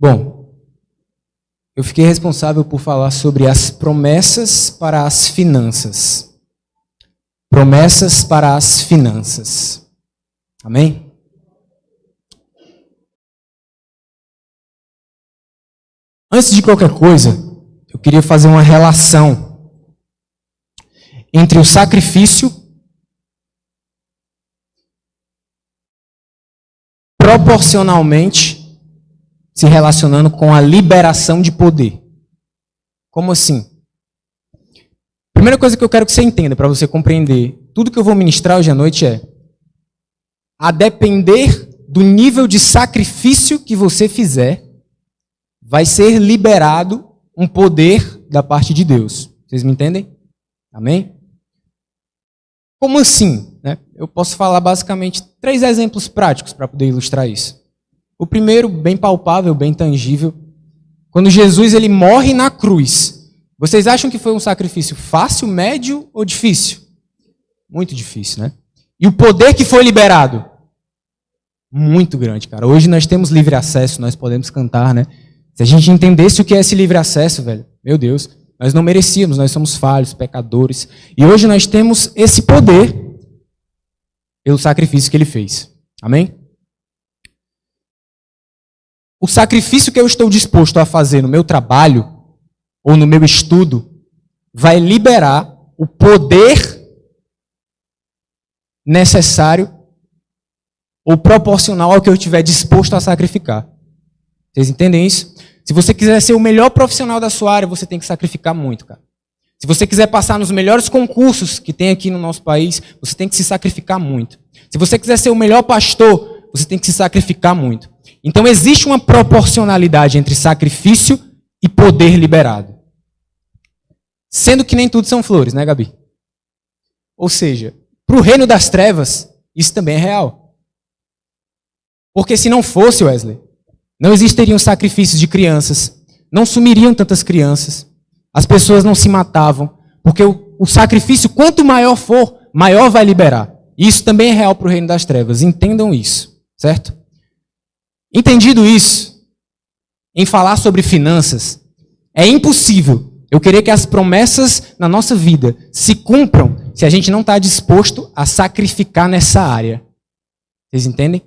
Bom, eu fiquei responsável por falar sobre as promessas para as finanças. Promessas para as finanças. Amém? Antes de qualquer coisa, eu queria fazer uma relação entre o sacrifício proporcionalmente se relacionando com a liberação de poder. Como assim? Primeira coisa que eu quero que você entenda, para você compreender tudo que eu vou ministrar hoje à noite é: a depender do nível de sacrifício que você fizer, vai ser liberado um poder da parte de Deus. Vocês me entendem? Amém? Como assim? Eu posso falar basicamente 3 exemplos práticos para poder ilustrar isso. O primeiro, bem palpável, bem tangível. Quando Jesus ele morre na cruz, vocês acham que foi um sacrifício fácil, médio ou difícil? Muito difícil, né? E o poder que foi liberado? Muito grande, cara. Hoje nós temos livre acesso, nós podemos cantar, né? Se a gente entendesse o que é esse livre acesso, velho, meu Deus, nós não merecíamos, nós somos falhos, pecadores. E hoje nós temos esse poder pelo sacrifício que ele fez. Amém? O sacrifício que eu estou disposto a fazer no meu trabalho ou no meu estudo vai liberar o poder necessário ou proporcional ao que eu estiver disposto a sacrificar. Vocês entendem isso? Se você quiser ser o melhor profissional da sua área, você tem que sacrificar muito, cara. Se você quiser passar nos melhores concursos que tem aqui no nosso país, você tem que se sacrificar muito. Se você quiser ser o melhor pastor, você tem que se sacrificar muito. Então existe uma proporcionalidade entre sacrifício e poder liberado. Sendo que nem tudo são flores, né, Gabi? Ou seja, para o reino das trevas, isso também é real. Porque se não fosse, Wesley, não existiriam sacrifícios de crianças, não sumiriam tantas crianças, as pessoas não se matavam, porque o sacrifício, quanto maior for, maior vai liberar. E isso também é real para o reino das trevas. Entendam isso, certo? Entendido isso, em falar sobre finanças, é impossível eu querer que as promessas na nossa vida se cumpram se a gente não está disposto a sacrificar nessa área. Vocês entendem?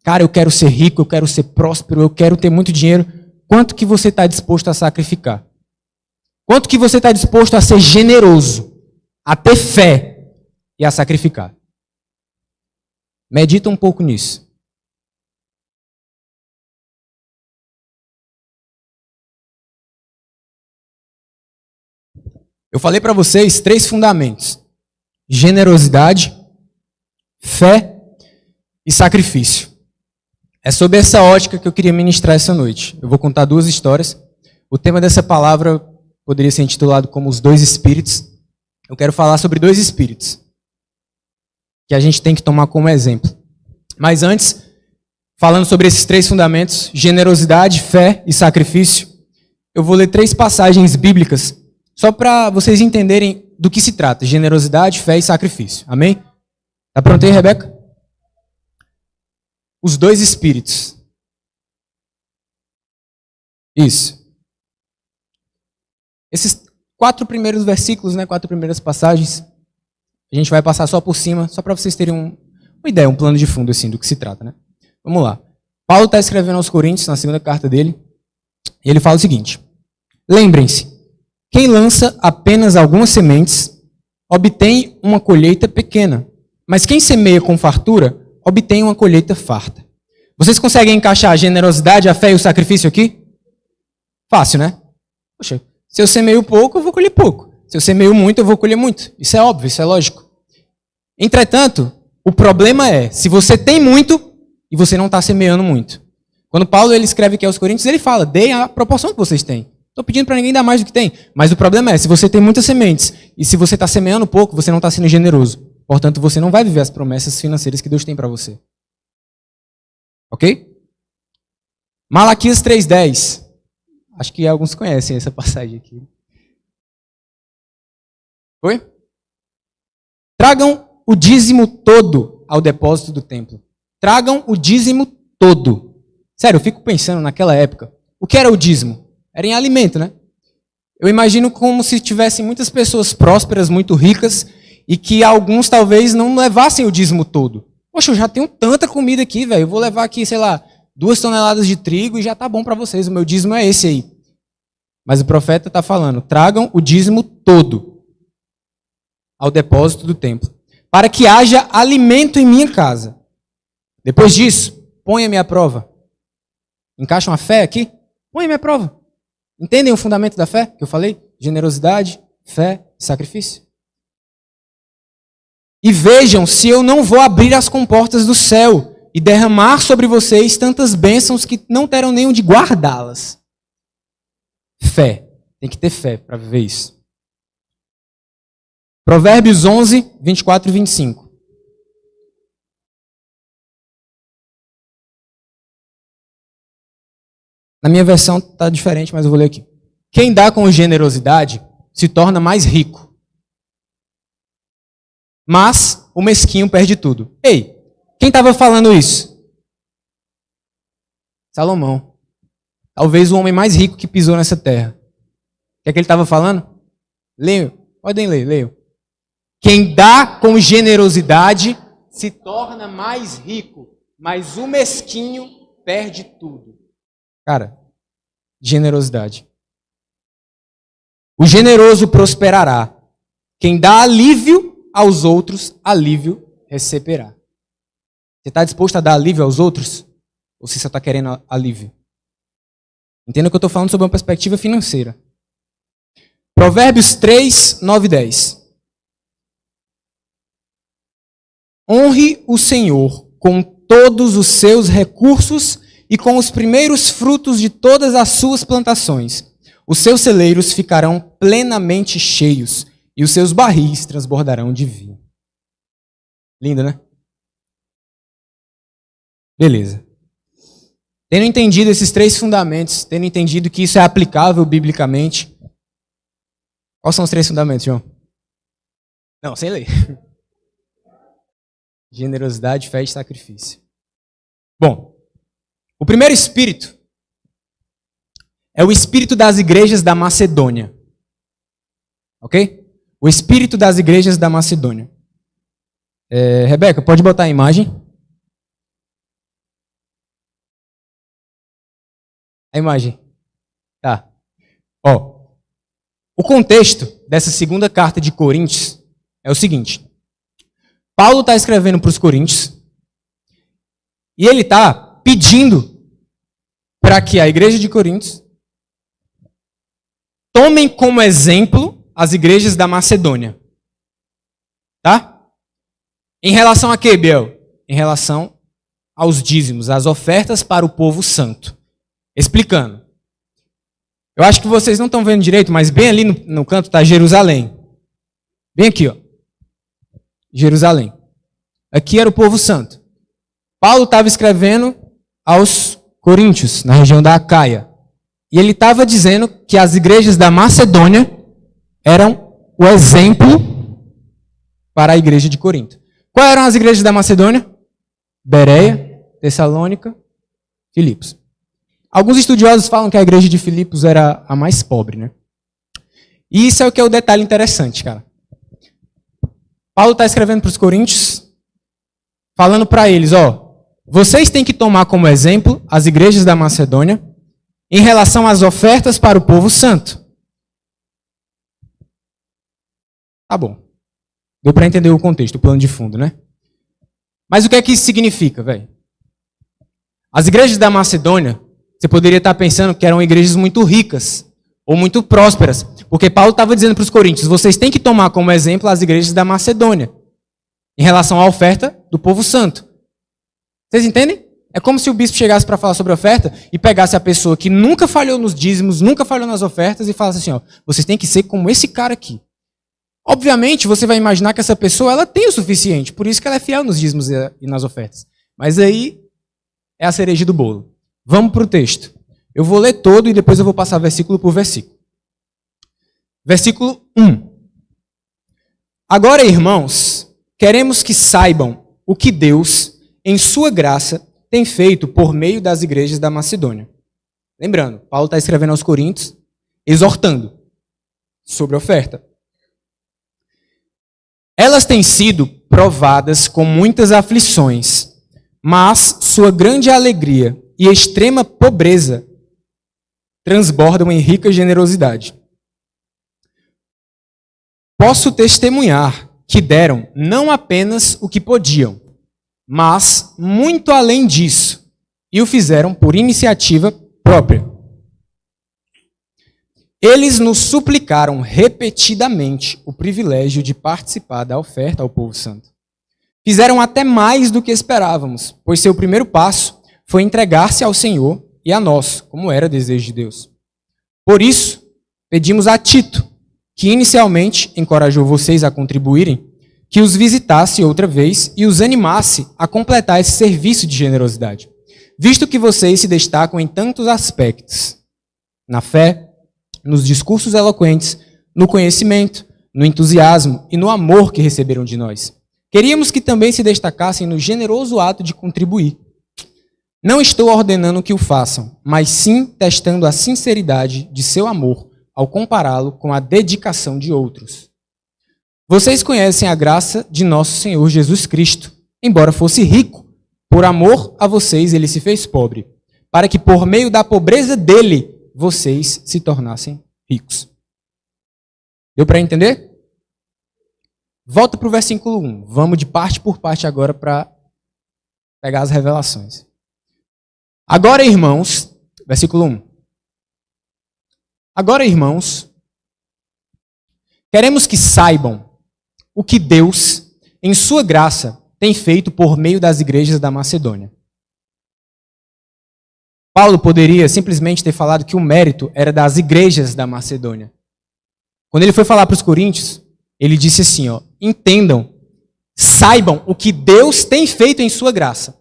Cara, eu quero ser rico, eu quero ser próspero, eu quero ter muito dinheiro. Quanto que você está disposto a sacrificar? Quanto que você está disposto a ser generoso, a ter fé e a sacrificar? Medita um pouco nisso. Eu falei para vocês 3 fundamentos: generosidade, fé e sacrifício. É sobre essa ótica que eu queria ministrar essa noite. Eu vou contar 2 histórias. O tema dessa palavra poderia ser intitulado como os 2 espíritos. Eu quero falar sobre 2 espíritos que a gente tem que tomar como exemplo. Mas antes, falando sobre esses 3 fundamentos, generosidade, fé e sacrifício, eu vou ler 3 passagens bíblicas só para vocês entenderem do que se trata: generosidade, fé e sacrifício. Amém? Tá pronto aí, Rebeca? Os 2 espíritos. Isso. Esses 4 primeiros versículos, 4 primeiras passagens, a gente vai passar só por cima, só para vocês terem uma ideia, um plano de fundo assim do que se trata, né? Vamos lá. Paulo está escrevendo aos Coríntios, na 2ª carta dele, e ele fala o seguinte: lembrem-se, quem lança apenas algumas sementes obtém uma colheita pequena, mas quem semeia com fartura obtém uma colheita farta. Vocês conseguem encaixar a generosidade, a fé e o sacrifício aqui? Fácil, né? Poxa, se eu semeio pouco, eu vou colher pouco. Se eu semeio muito, eu vou colher muito. Isso é óbvio, isso é lógico. Entretanto, o problema é, se você tem muito e você não está semeando muito. Quando Paulo ele escreve aqui aos Coríntios, ele fala: deem a proporção que vocês têm. Estou pedindo para ninguém dar mais do que tem. Mas o problema é, se você tem muitas sementes e se você está semeando pouco, você não está sendo generoso. Portanto, você não vai viver as promessas financeiras que Deus tem para você. Ok? Malaquias 3:10. Acho que alguns conhecem essa passagem aqui. Oi? Tragam o dízimo todo ao depósito do templo. Tragam o dízimo todo. Sério, eu fico pensando naquela época, o que era o dízimo? Era em alimento, né? Eu imagino como se tivessem muitas pessoas prósperas, muito ricas, e que alguns talvez não levassem o dízimo todo. Poxa, eu já tenho tanta comida aqui, velho, eu vou levar aqui, sei lá, 2 toneladas de trigo e já tá bom para vocês, o meu dízimo é esse aí. Mas o profeta está falando, tragam o dízimo todo ao depósito do templo, para que haja alimento em minha casa. Depois disso, ponha-me à prova. Encaixam a fé aqui? Ponha-me à prova. Entendem o fundamento da fé que eu falei? Generosidade, fé e sacrifício. E vejam se eu não vou abrir as comportas do céu e derramar sobre vocês tantas bênçãos que não terão nem onde guardá-las. Fé. Tem que ter fé para viver isso. Provérbios 11, 24 e 25. Na minha versão está diferente, mas eu vou ler aqui. Quem dá com generosidade se torna mais rico. Mas o mesquinho perde tudo. Ei, quem estava falando isso? Salomão. Talvez o homem mais rico que pisou nessa terra. O que é que ele estava falando? Leiam. Podem ler, leiam. Quem dá com generosidade se torna mais rico, mas o mesquinho perde tudo. Cara, generosidade. O generoso prosperará. Quem dá alívio aos outros, alívio receberá. Você está disposto a dar alívio aos outros? Ou você só está querendo alívio? Entenda que eu estou falando sobre uma perspectiva financeira. Provérbios 3, 9 e 10. Honre o Senhor com todos os seus recursos e com os primeiros frutos de todas as suas plantações. Os seus celeiros ficarão plenamente cheios e os seus barris transbordarão de vinho. Lindo, né? Beleza. Tendo entendido esses 3 fundamentos, tendo entendido que isso é aplicável biblicamente, quais são os 3 fundamentos, João? Não, sem ler. Generosidade, fé e sacrifício. Bom, o primeiro espírito é o espírito das igrejas da Macedônia. Ok? O espírito das igrejas da Macedônia. Rebeca, pode botar a imagem? A imagem. Tá. Ó, o contexto dessa segunda carta de Coríntios é o seguinte. Paulo está escrevendo para os Coríntios e ele está pedindo para que a igreja de Coríntios tomem como exemplo as igrejas da Macedônia. Tá? Em relação a quê, Biel? Em relação aos dízimos, às ofertas para o povo santo. Explicando. Eu acho que vocês não estão vendo direito, mas bem ali no canto está Jerusalém. Bem aqui, ó. Jerusalém. Aqui era o povo santo. Paulo estava escrevendo aos Coríntios, na região da Acaia. E ele estava dizendo que as igrejas da Macedônia eram o exemplo para a igreja de Corinto. Quais eram as igrejas da Macedônia? Bereia, Tessalônica, Filipos. Alguns estudiosos falam que a igreja de Filipos era a mais pobre, né? E isso é o que é o detalhe interessante, cara. Paulo está escrevendo para os coríntios, falando para eles, ó, vocês têm que tomar como exemplo as igrejas da Macedônia em relação às ofertas para o povo santo. Tá bom. Deu para entender o contexto, o plano de fundo, né? Mas o que é que isso significa, velho? As igrejas da Macedônia, você poderia estar pensando que eram igrejas muito ricas ou muito prósperas, porque Paulo estava dizendo para os coríntios, vocês têm que tomar como exemplo as igrejas da Macedônia em relação à oferta do povo santo. Vocês entendem? É como se o bispo chegasse para falar sobre oferta e pegasse a pessoa que nunca falhou nos dízimos, nunca falhou nas ofertas e falasse assim, ó, vocês têm que ser como esse cara aqui. Obviamente, você vai imaginar que essa pessoa ela tem o suficiente, por isso que ela é fiel nos dízimos e nas ofertas. Mas aí é a cereja do bolo. Vamos para o texto. Eu vou ler todo e depois eu vou passar versículo por versículo. Versículo 1. Agora, irmãos, queremos que saibam o que Deus, em sua graça, tem feito por meio das igrejas da Macedônia. Lembrando, Paulo está escrevendo aos Coríntios, exortando sobre a oferta. Elas têm sido provadas com muitas aflições, mas sua grande alegria e extrema pobreza transbordam em rica generosidade. Posso testemunhar que deram não apenas o que podiam, mas muito além disso, e o fizeram por iniciativa própria. Eles nos suplicaram repetidamente o privilégio de participar da oferta ao povo santo. Fizeram até mais do que esperávamos, pois seu primeiro passo foi entregar-se ao Senhor e a nós, como era desejo de Deus. Por isso, pedimos a Tito, que inicialmente encorajou vocês a contribuírem, que os visitasse outra vez e os animasse a completar esse serviço de generosidade, visto que vocês se destacam em tantos aspectos, na fé, nos discursos eloquentes, no conhecimento, no entusiasmo e no amor que receberam de nós. Queríamos que também se destacassem no generoso ato de contribuir. Não estou ordenando que o façam, mas sim testando a sinceridade de seu amor ao compará-lo com a dedicação de outros. Vocês conhecem a graça de nosso Senhor Jesus Cristo. Embora fosse rico, por amor a vocês ele se fez pobre, para que por meio da pobreza dele vocês se tornassem ricos. Deu para entender? Volta para o versículo 1. Vamos de parte por parte agora para pegar as revelações. Agora, irmãos, versículo 1. Agora, irmãos, queremos que saibam o que Deus, em sua graça, tem feito por meio das igrejas da Macedônia. Paulo poderia simplesmente ter falado que o mérito era das igrejas da Macedônia. Quando ele foi falar para os coríntios, ele disse assim, entendam, saibam o que Deus tem feito em sua graça.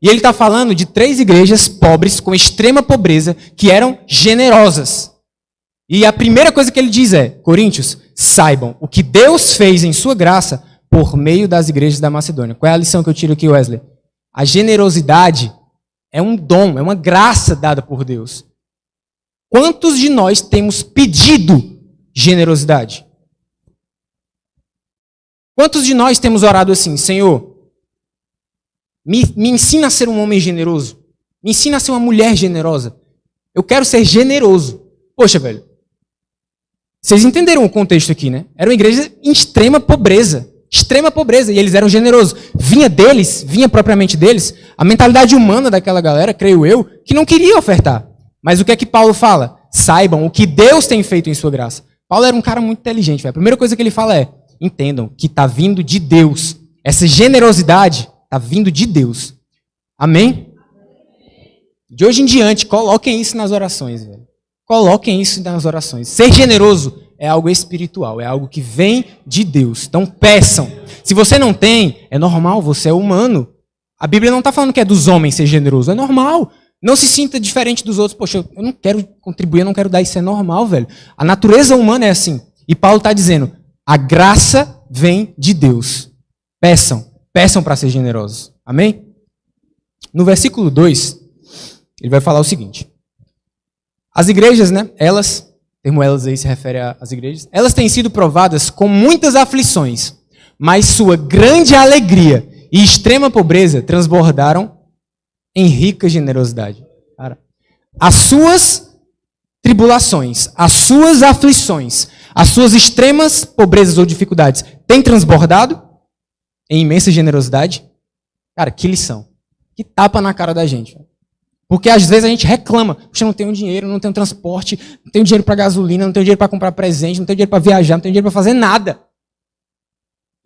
E ele está falando de 3 igrejas pobres, com extrema pobreza, que eram generosas. E a primeira coisa que ele diz é, Coríntios, saibam o que Deus fez em sua graça por meio das igrejas da Macedônia. Qual é a lição que eu tiro aqui, Wesley? A generosidade é um dom, é uma graça dada por Deus. Quantos de nós temos pedido generosidade? Quantos de nós temos orado assim, Senhor, me ensina a ser um homem generoso, me ensina a ser uma mulher generosa. Eu quero ser generoso. Poxa, velho, vocês entenderam o contexto aqui, né? Era uma igreja em extrema pobreza, e eles eram generosos. Vinha propriamente deles, a mentalidade humana daquela galera, creio eu, que não queria ofertar. Mas o que é que Paulo fala? Saibam o que Deus tem feito em sua graça. Paulo era um cara muito inteligente, velho. A primeira coisa que ele fala é, entendam que está vindo de Deus. Essa generosidade está vindo de Deus. Amém? De hoje em diante, coloquem isso nas orações, velho. Coloquem isso nas orações. Ser generoso é algo espiritual, é algo que vem de Deus. Então peçam. Se você não tem, é normal, você é humano. A Bíblia não está falando que é dos homens ser generoso, é normal. Não se sinta diferente dos outros. Poxa, eu não quero contribuir, eu não quero dar, isso é normal, velho. A natureza humana é assim. E Paulo está dizendo, a graça vem de Deus. Peçam para ser generosos. Amém? No versículo 2, ele vai falar o seguinte. As igrejas, né, elas, o termo elas aí se refere às igrejas, elas têm sido provadas com muitas aflições, mas sua grande alegria e extrema pobreza transbordaram em rica generosidade. Cara, as suas tribulações, as suas aflições, as suas extremas pobrezas ou dificuldades têm transbordado em imensa generosidade? Cara, que lição. Que tapa na cara da gente. Porque às vezes a gente reclama. Puxa, não tenho dinheiro, não tenho transporte, não tenho dinheiro para gasolina, não tenho dinheiro para comprar presente, não tenho dinheiro para viajar, não tenho dinheiro para fazer nada.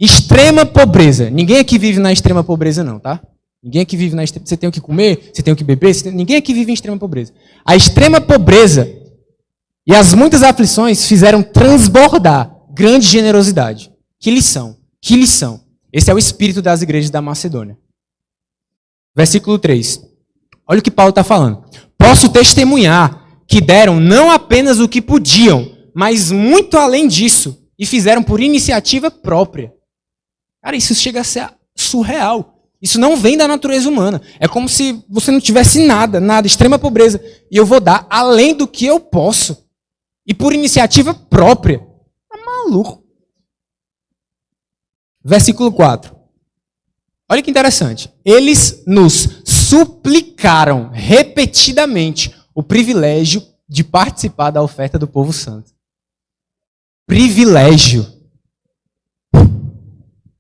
Extrema pobreza. Ninguém aqui vive na extrema pobreza não, tá? Ninguém aqui vive na extrema... Você tem o que comer, você tem o que beber, ninguém aqui vive em extrema pobreza. A extrema pobreza e as muitas aflições fizeram transbordar grande generosidade. Que lição, que lição. Esse é o espírito das igrejas da Macedônia. Versículo 3. Olha o que Paulo está falando. Posso testemunhar que deram não apenas o que podiam, mas muito além disso, e fizeram por iniciativa própria. Cara, isso chega a ser surreal. Isso não vem da natureza humana. É como se você não tivesse nada, extrema pobreza. E eu vou dar além do que eu posso. E por iniciativa própria. Tá maluco. Versículo 4. Olha que interessante. Eles nos suplicaram repetidamente o privilégio de participar da oferta do povo santo. Privilégio.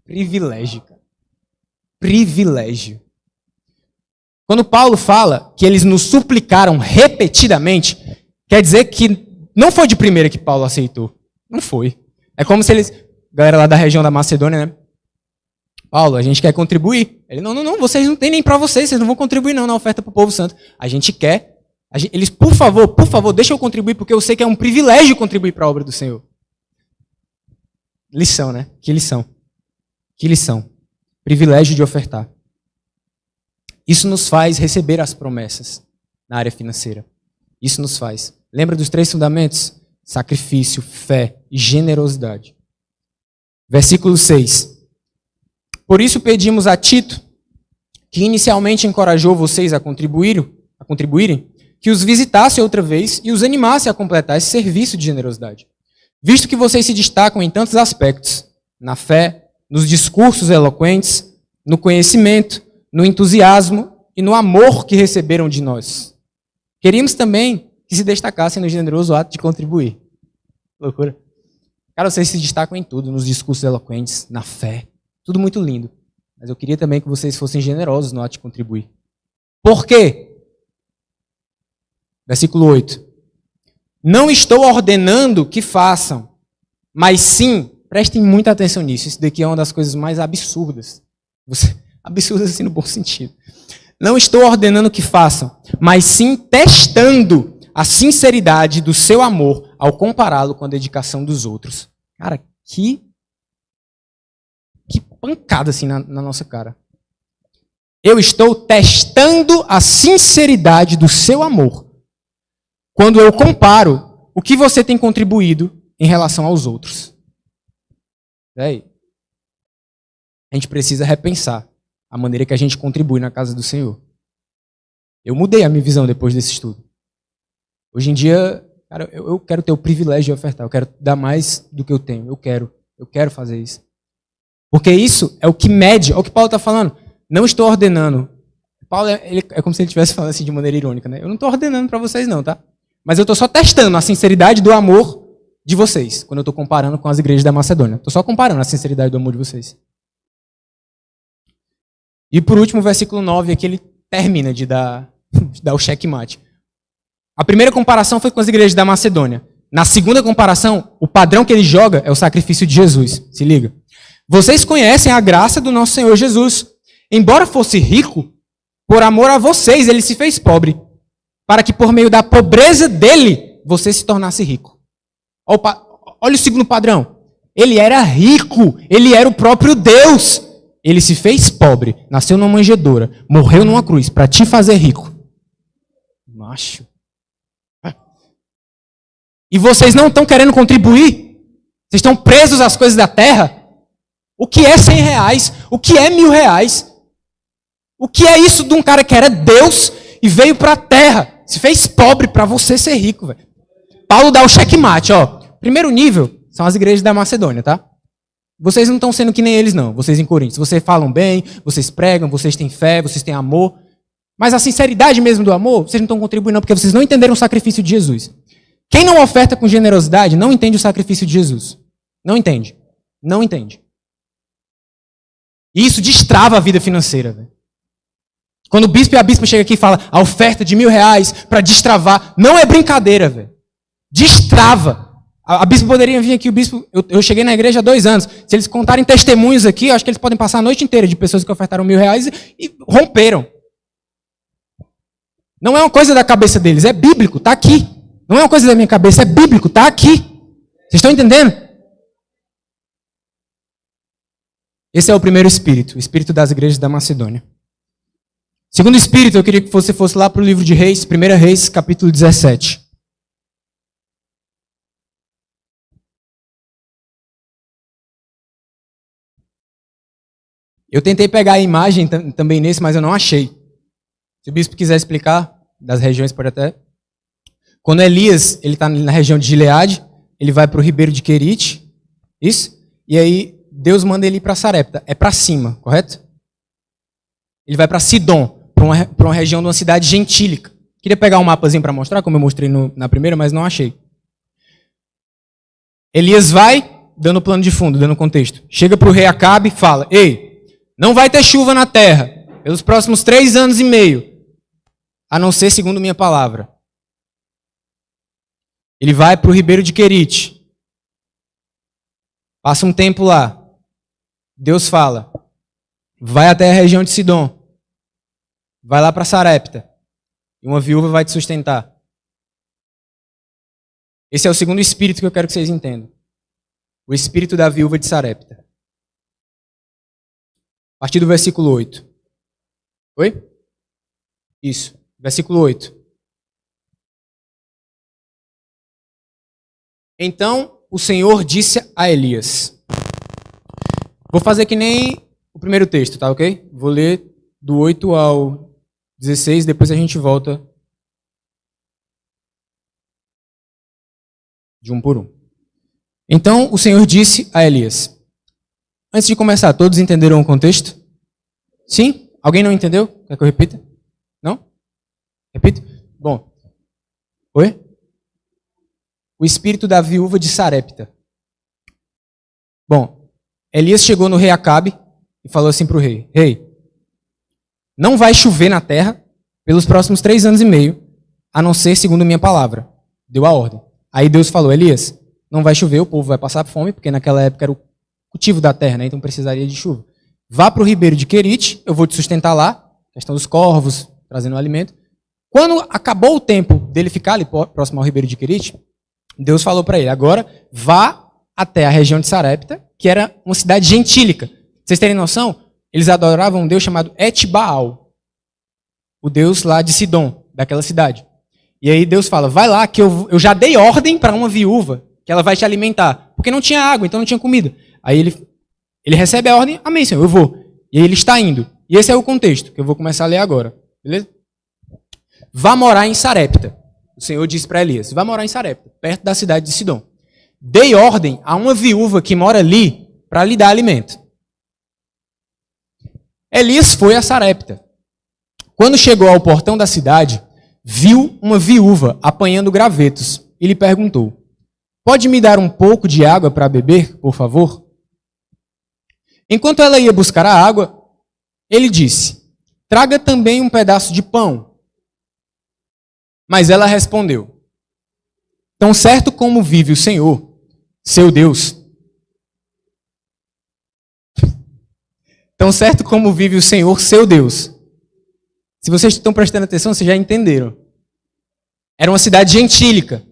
Privilégio, cara. Privilégio. Quando Paulo fala que eles nos suplicaram repetidamente, quer dizer que não foi de primeira que Paulo aceitou. Não foi. É como se eles... Galera lá da região da Macedônia, né? Paulo, a gente quer contribuir. Ele, não, vocês não tem nem para vocês não vão contribuir não na oferta para o povo santo. A gente quer. Eles, por favor, deixa eu contribuir, porque eu sei que é um privilégio contribuir para a obra do Senhor. Lição, né? Que lição. Que lição. Privilégio de ofertar. Isso nos faz receber as promessas na área financeira. Isso nos faz. Lembra dos 3 fundamentos? Sacrifício, fé e generosidade. Versículo 6. Por isso pedimos a Tito, que inicialmente encorajou vocês a contribuírem, que os visitasse outra vez e os animasse a completar esse serviço de generosidade. Visto que vocês se destacam em tantos aspectos, na fé, nos discursos eloquentes, no conhecimento, no entusiasmo e no amor que receberam de nós. Queríamos também que se destacassem no generoso ato de contribuir. Loucura. Cara, vocês se destacam em tudo, nos discursos eloquentes, na fé. Tudo muito lindo. Mas eu queria também que vocês fossem generosos no ato de contribuir. Por quê? Versículo 8. Não estou ordenando que façam, mas sim, prestem muita atenção nisso. Isso daqui é uma das coisas mais absurdas. Absurdas assim no bom sentido. Não estou ordenando que façam, mas sim testando a sinceridade do seu amor ao compará-lo com a dedicação dos outros. Cara, que pancada assim na nossa cara. Eu estou testando a sinceridade do seu amor quando eu comparo o que você tem contribuído em relação aos outros. A gente precisa repensar a maneira que a gente contribui na casa do Senhor. Eu mudei a minha visão depois desse estudo. Hoje em dia, cara, eu quero ter o privilégio de ofertar. Eu quero dar mais do que eu tenho. Eu quero fazer isso. Porque isso é o que mede, é o que Paulo está falando. Não estou ordenando. Paulo é como se ele estivesse falando assim de maneira irônica, né? Eu não estou ordenando para vocês não, tá? Mas eu estou só testando a sinceridade do amor de vocês, quando eu estou comparando com as igrejas da Macedônia. Estou só comparando a sinceridade do amor de vocês. E por último, o versículo 9, aqui ele termina de dar o checkmate. A primeira comparação foi com as igrejas da Macedônia. Na segunda comparação, o padrão que ele joga é o sacrifício de Jesus. Se liga. Vocês conhecem a graça do nosso Senhor Jesus. Embora fosse rico, por amor a vocês, ele se fez pobre, para que por meio da pobreza dele, você se tornasse rico. Olha o segundo padrão. Ele era rico, ele era o próprio Deus. Ele se fez pobre, nasceu numa manjedoura, morreu numa cruz, para te fazer rico. Macho. E vocês não estão querendo contribuir? Vocês estão presos às coisas da terra? O que é R$100? O que é R$1.000? O que é isso de um cara que era Deus e veio para a terra? Se fez pobre para você ser rico, velho. Paulo dá o checkmate, ó. Primeiro nível são as igrejas da Macedônia, tá? Vocês não estão sendo que nem eles, não. Vocês em Coríntios. Vocês falam bem, vocês pregam, vocês têm fé, vocês têm amor. Mas a sinceridade mesmo do amor, vocês não estão contribuindo, não, porque vocês não entenderam o sacrifício de Jesus. Quem não oferta com generosidade não entende o sacrifício de Jesus. Não entende. Não entende. E isso destrava a vida financeira, velho. Quando o bispo e a bispa chegam aqui e falam a oferta de R$1.000 para destravar, não é brincadeira, velho. Destrava. A bispa poderia vir aqui, o bispo... Eu cheguei na igreja há 2 anos. Se eles contarem testemunhos aqui, eu acho que eles podem passar a noite inteira de pessoas que ofertaram R$1.000 e romperam. Não é uma coisa da cabeça deles, é bíblico, está aqui. Não é uma coisa da minha cabeça, é bíblico, está aqui. Vocês estão entendendo? Esse é o primeiro espírito, o espírito das igrejas da Macedônia. Segundo espírito, eu queria que você fosse lá para o livro de Reis, 1 Reis, capítulo 17. Eu tentei pegar a imagem também nesse, mas eu não achei. Se o bispo quiser explicar, das regiões pode até. Quando Elias ele está na região de Gileade, ele vai para o ribeiro de Querite, isso? E aí Deus manda ele ir para Sarepta. É para cima, correto? Ele vai para Sidom, para uma região de uma cidade gentílica. Queria pegar um mapazinho para mostrar, como eu mostrei na primeira, mas não achei. Elias vai, dando plano de fundo, dando contexto. Chega para o rei Acabe e fala: ei, não vai ter chuva na terra pelos próximos 3 anos e meio, a não ser segundo minha palavra. Ele vai para o ribeiro de Querite. Passa um tempo lá. Deus fala: vai até a região de Sidom. Vai lá para Sarepta. E uma viúva vai te sustentar. Esse é o segundo espírito que eu quero que vocês entendam. O espírito da viúva de Sarepta. A partir do versículo 8. Oi? Isso. Versículo 8. Então o Senhor disse a Elias. Vou fazer que nem o primeiro texto, tá ok? Vou ler do 8 ao 16, depois a gente volta de um por um. Então o Senhor disse a Elias. Antes de começar, todos entenderam o contexto? Sim? Alguém não entendeu? Quer que eu repita? Não? Repita? Bom. Oi? O espírito da viúva de Sarepta. Bom, Elias chegou no rei Acabe e falou assim para o rei: Rei, não vai chover na terra pelos próximos 3 anos e meio, a não ser segundo minha palavra. Deu a ordem. Aí Deus falou: Elias, não vai chover, o povo vai passar fome, porque naquela época era o cultivo da terra, né? Então precisaria de chuva. Vá para o ribeiro de Querite, eu vou te sustentar lá, questão dos corvos, trazendo o alimento. Quando acabou o tempo dele ficar ali próximo ao ribeiro de Querite, Deus falou para ele: agora vá até a região de Sarepta, que era uma cidade gentílica. Vocês terem noção? Eles adoravam um deus chamado Et-Baal, o deus lá de Sidom, daquela cidade. E aí Deus fala: vai lá que eu já dei ordem para uma viúva, que ela vai te alimentar. Porque não tinha água, então não tinha comida. Aí ele recebe a ordem: amém, Senhor, eu vou. E aí ele está indo. E esse é o contexto, que eu vou começar a ler agora. Beleza? Vá morar em Sarepta. O Senhor disse para Elias: vá morar em Sarepta, perto da cidade de Sidom. Dei ordem a uma viúva que mora ali para lhe dar alimento. Elias foi a Sarepta. Quando chegou ao portão da cidade, viu uma viúva apanhando gravetos e lhe perguntou: pode me dar um pouco de água para beber, por favor? Enquanto ela ia buscar a água, ele disse: traga também um pedaço de pão. Mas ela respondeu: tão certo como vive o Senhor, seu Deus. Tão certo como vive o Senhor, seu Deus. Se vocês estão prestando atenção, vocês já entenderam. Era uma cidade gentílica.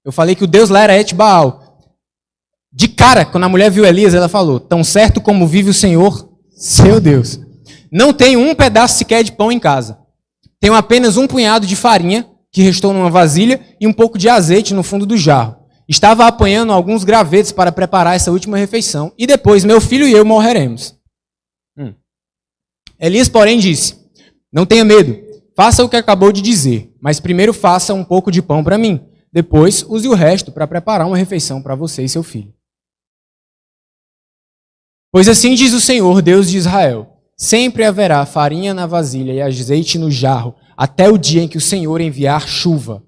Eu falei que o Deus lá era Et-Baal. De cara, quando a mulher viu Elias, ela falou: tão certo como vive o Senhor, seu Deus. Não tenho um pedaço sequer de pão em casa. Tenho apenas um punhado de farinha, que restou numa vasilha, e um pouco de azeite no fundo do jarro. Estava apanhando alguns gravetos para preparar essa última refeição, e depois meu filho e eu morreremos. Elias, porém, disse: não tenha medo, faça o que acabou de dizer, mas primeiro faça um pouco de pão para mim. Depois, use o resto para preparar uma refeição para você e seu filho. Pois assim diz o Senhor, Deus de Israel: sempre haverá farinha na vasilha e azeite no jarro, até o dia em que o Senhor enviar chuva.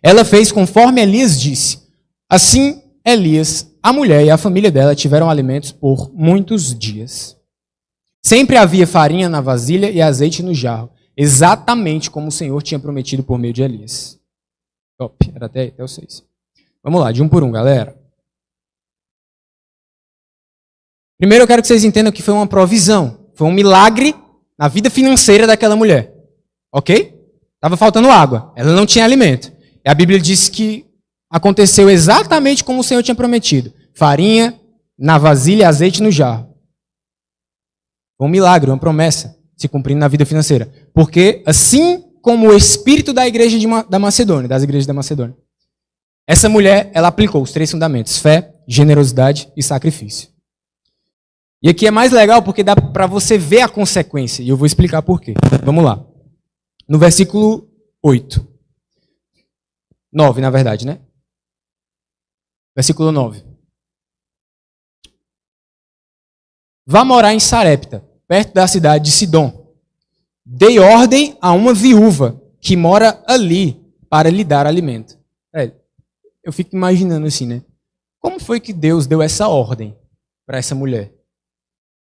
Ela fez conforme Elias disse. Assim, Elias, a mulher e a família dela tiveram alimentos por muitos dias. Sempre havia farinha na vasilha e azeite no jarro, exatamente como o Senhor tinha prometido por meio de Elias. Top, era até o 6. Vamos lá, de um por um, galera. Primeiro eu quero que vocês entendam que foi uma provisão, foi um milagre na vida financeira daquela mulher. Ok? Estava faltando água, ela não tinha alimento. E a Bíblia diz que aconteceu exatamente como o Senhor tinha prometido. Farinha na vasilha e azeite no jarro. Foi um milagre, uma promessa se cumprindo na vida financeira. Porque assim como o espírito da igreja da Macedônia, das igrejas da Macedônia, essa mulher, ela aplicou os 3 fundamentos: fé, generosidade e sacrifício. E aqui é mais legal porque dá para você ver a consequência. E eu vou explicar por quê. Vamos lá. No versículo 8. 9, na verdade, né? Versículo 9. Vá morar em Sarepta, perto da cidade de Sidom. Dei ordem a uma viúva que mora ali para lhe dar alimento. Eu fico imaginando assim, né? Como foi que Deus deu essa ordem para essa mulher?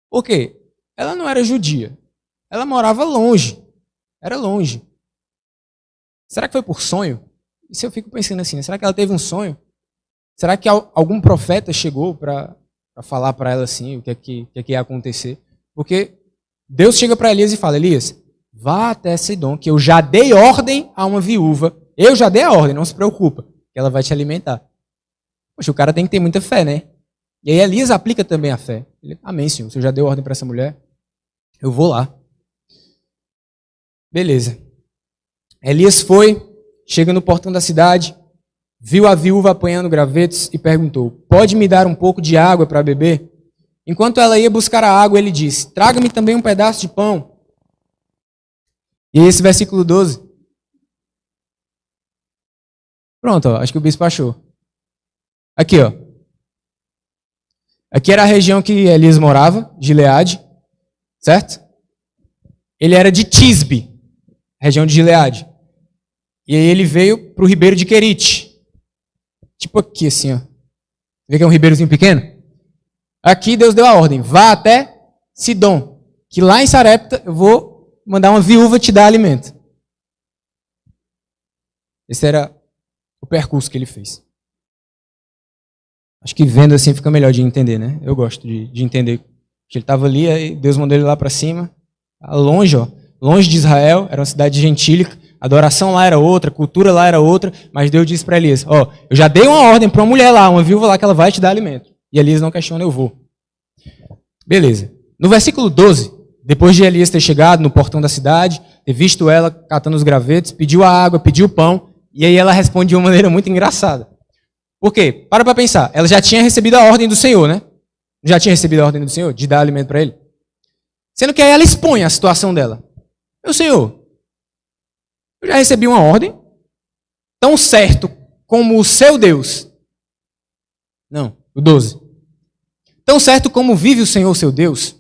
Por quê? Ela não era judia. Ela morava longe. Era longe. Será que foi por sonho? Isso eu fico pensando assim, né? Será que ela teve um sonho? Será que algum profeta chegou para falar para ela assim o que é que ia acontecer? Porque Deus chega para Elias e fala, Elias, vá até Sidom, que eu já dei ordem a uma viúva. Eu já dei a ordem, não se preocupa, que ela vai te alimentar. Poxa, o cara tem que ter muita fé, né? E aí Elias aplica também a fé. Ele, amém, Senhor, você já deu ordem para essa mulher? Eu vou lá. Beleza. Elias foi, chega no portão da cidade, viu a viúva apanhando gravetos e perguntou, pode me dar um pouco de água para beber? Enquanto ela ia buscar a água, ele disse, traga-me também um pedaço de pão. E esse versículo 12. Pronto, ó, acho que o bispo achou. Aqui, ó. Aqui era a região que Elias morava, Gileade, certo? Ele era de Tisbe, região de Gileade. E aí ele veio para o ribeiro de Querite. Tipo aqui, assim, ó. Vê que é um ribeirozinho pequeno? Aqui Deus deu a ordem, vá até Sidom, que lá em Sarepta eu vou mandar uma viúva te dar alimento. Esse era o percurso que ele fez. Acho que vendo assim fica melhor de entender, né? Eu gosto de entender que ele estava ali, aí Deus mandou ele lá para cima, longe, ó, longe de Israel, era uma cidade gentílica, a adoração lá era outra, a cultura lá era outra, mas Deus disse para Elias, ó, eu já dei uma ordem para uma mulher lá, uma viúva lá, que ela vai te dar alimento. E Elias não questiona, eu vou. Beleza. No versículo 12, depois de Elias ter chegado no portão da cidade, ter visto ela catando os gravetos, pediu a água, pediu o pão, e aí ela responde de uma maneira muito engraçada. Por quê? Para pensar. Ela já tinha recebido a ordem do Senhor, né? Já tinha recebido a ordem do Senhor de dar alimento para ele. Sendo que aí ela expõe a situação dela. Meu Senhor, eu já recebi uma ordem, tão certo como o seu Deus. Não, o 12. Tão certo como vive o Senhor, seu Deus,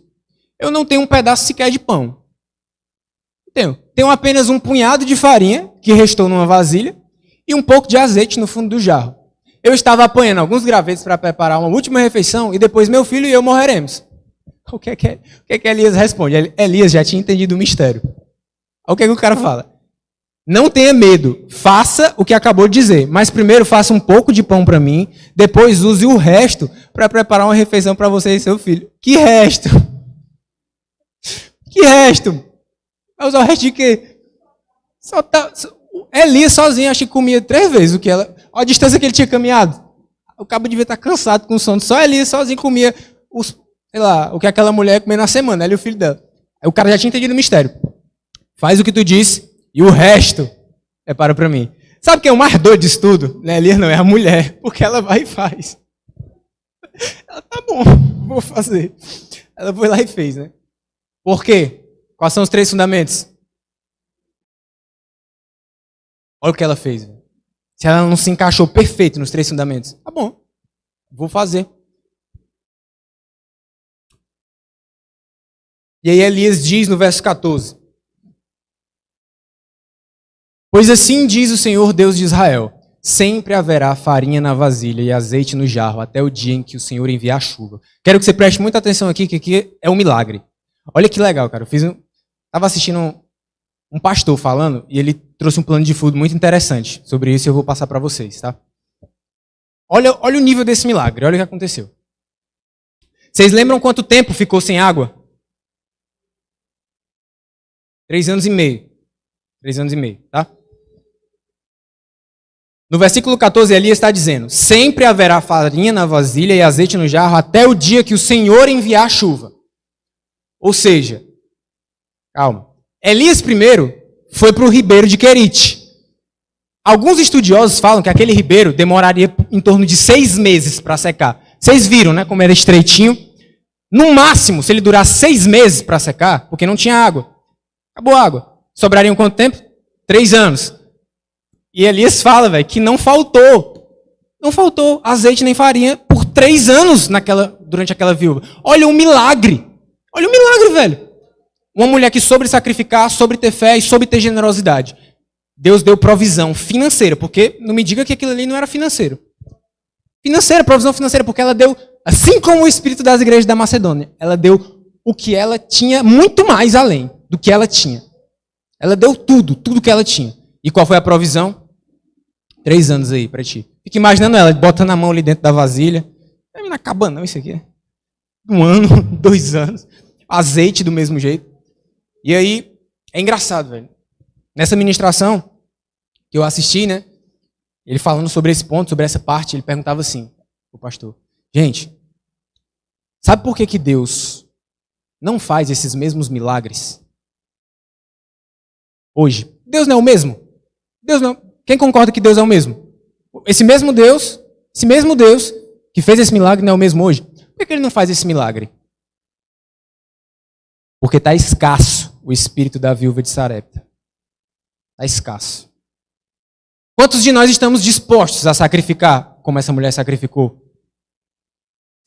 eu não tenho um pedaço sequer de pão. Tenho apenas um punhado de farinha, que restou numa vasilha, e um pouco de azeite no fundo do jarro. Eu estava apanhando alguns gravetos para preparar uma última refeição e depois meu filho e eu morreremos. O que é que Elias responde? Elias já tinha entendido o mistério. O que é que o cara fala? Não tenha medo, faça o que acabou de dizer, mas primeiro faça um pouco de pão para mim, depois use o resto para preparar uma refeição para você e seu filho. Que resto? Que resto? Vai usar o resto de quê? Elias sozinho acho que comia 3 vezes o que ela... Olha a distância que ele tinha caminhado. O cabo devia estar cansado com sono. Só Elias sozinho comia o que aquela mulher comia na semana, ela e o filho dela. Aí o cara já tinha entendido o mistério. Faz o que tu disse e o resto prepara para mim. Sabe quem é o mais doido disso tudo? Não é Elias, não, é a mulher. Porque ela vai e faz. Ela, tá bom, vou fazer. Ela foi lá e fez, né? Por quê? Quais são os 3 fundamentos? Olha o que ela fez. Se ela não se encaixou perfeito nos 3 fundamentos, tá bom, vou fazer. E aí Elias diz no verso 14: pois assim diz o Senhor Deus de Israel, sempre haverá farinha na vasilha e azeite no jarro, até o dia em que o Senhor enviar a chuva. Quero que você preste muita atenção aqui, que aqui é um milagre. Olha que legal, cara. Estava assistindo um pastor falando e ele trouxe um plano de fundo muito interessante sobre isso e eu vou passar para vocês, tá? Olha o nível desse milagre, olha o que aconteceu. Vocês lembram quanto tempo ficou sem água? 3 anos e meio. 3 anos e meio, tá? No versículo 14, Elias está dizendo, sempre haverá farinha na vasilha e azeite no jarro até o dia que o Senhor enviar a chuva. Ou seja, calma. Elias primeiro foi para o ribeiro de Querite. Alguns estudiosos falam que aquele ribeiro demoraria em torno de 6 meses para secar. Vocês viram, né, como era estreitinho? No máximo, se ele durar 6 meses para secar, porque não tinha água. Acabou a água. Sobrariam quanto tempo? 3 anos. E Elias fala, velho, que não faltou. Não faltou azeite nem farinha por 3 anos durante aquela viúva. Olha o milagre. Olha o milagre, velho. Uma mulher que soube sacrificar, soube ter fé e soube ter generosidade. Deus deu provisão financeira, porque não me diga que aquilo ali não era financeiro. Financeira, provisão financeira, porque ela deu, assim como o espírito das igrejas da Macedônia, ela deu o que ela tinha, muito mais além do que ela tinha. Ela deu tudo que ela tinha. E qual foi a provisão? 3 anos aí pra ti. Fica imaginando ela, botando a mão ali dentro da vasilha. Não acaba não isso aqui. 1 ano, 2 anos. Azeite do mesmo jeito. E aí, é engraçado, velho. Nessa ministração que eu assisti, né? Ele falando sobre esse ponto, sobre essa parte, ele perguntava assim, o pastor, gente, sabe por que Deus não faz esses mesmos milagres hoje? Deus não é o mesmo? Deus não. Quem concorda que Deus é o mesmo? Esse mesmo Deus que fez esse milagre não é o mesmo hoje? Por que ele não faz esse milagre? Porque está escasso o espírito da viúva de Sarepta. Está escasso. Quantos de nós estamos dispostos a sacrificar como essa mulher sacrificou?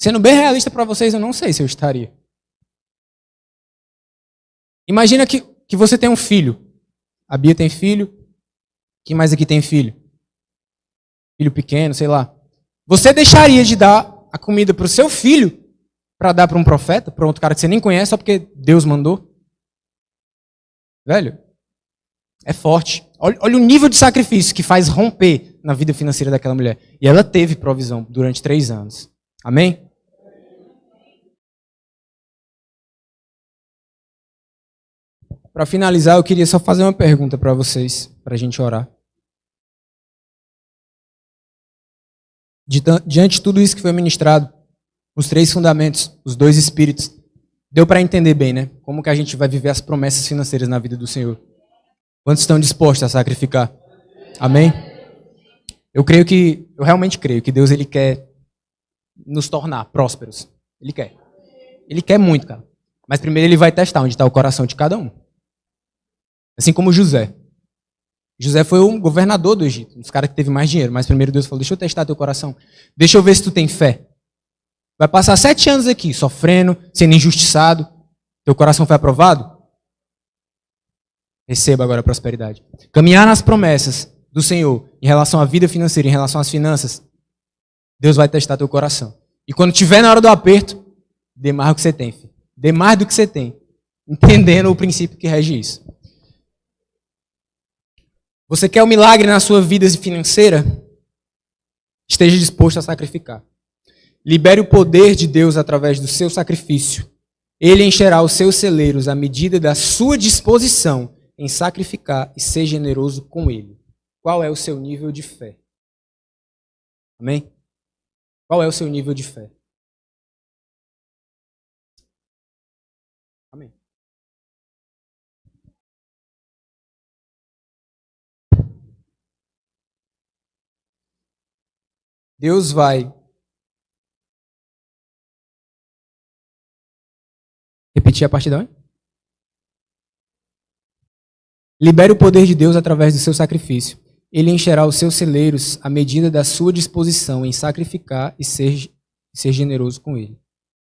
Sendo bem realista para vocês, eu não sei se eu estaria. Imagina que você tem um filho. A Bia tem filho. Quem mais aqui tem filho? Filho pequeno, sei lá. Você deixaria de dar a comida para o seu filho para dar para um profeta, para outro cara que você nem conhece, só porque Deus mandou? Velho, é forte. Olha o nível de sacrifício que faz romper na vida financeira daquela mulher. E ela teve provisão durante 3 anos. Amém? Para finalizar, eu queria só fazer uma pergunta para vocês, para a gente orar. Diante de tudo isso que foi ministrado, os 3 fundamentos, os 2 espíritos, deu para entender bem, né? Como que a gente vai viver as promessas financeiras na vida do Senhor. Quantos estão dispostos a sacrificar? Amém? Eu realmente creio que Deus ele quer nos tornar prósperos. Ele quer. Ele quer muito, cara. Mas primeiro ele vai testar onde está o coração de cada um. Assim como José. José foi o governador do Egito, um dos caras que teve mais dinheiro. Mas primeiro Deus falou, deixa eu testar teu coração. Deixa eu ver se tu tem fé. Vai passar 7 anos aqui, sofrendo, sendo injustiçado. Teu coração foi aprovado? Receba agora a prosperidade. Caminhar nas promessas do Senhor em relação à vida financeira, em relação às finanças, Deus vai testar teu coração. E quando estiver na hora do aperto, dê mais do que você tem, filho. Dê mais do que você tem. Entendendo o princípio que rege isso. Você quer um milagre na sua vida financeira? Esteja disposto a sacrificar. Libere o poder de Deus através do seu sacrifício. Ele encherá os seus celeiros à medida da sua disposição em sacrificar e ser generoso com ele. Qual é o seu nível de fé? Amém? Qual é o seu nível de fé? Amém. Deus vai repetir a partir de onde? Libere o poder de Deus através do seu sacrifício. Ele encherá os seus celeiros à medida da sua disposição em sacrificar e ser generoso com ele.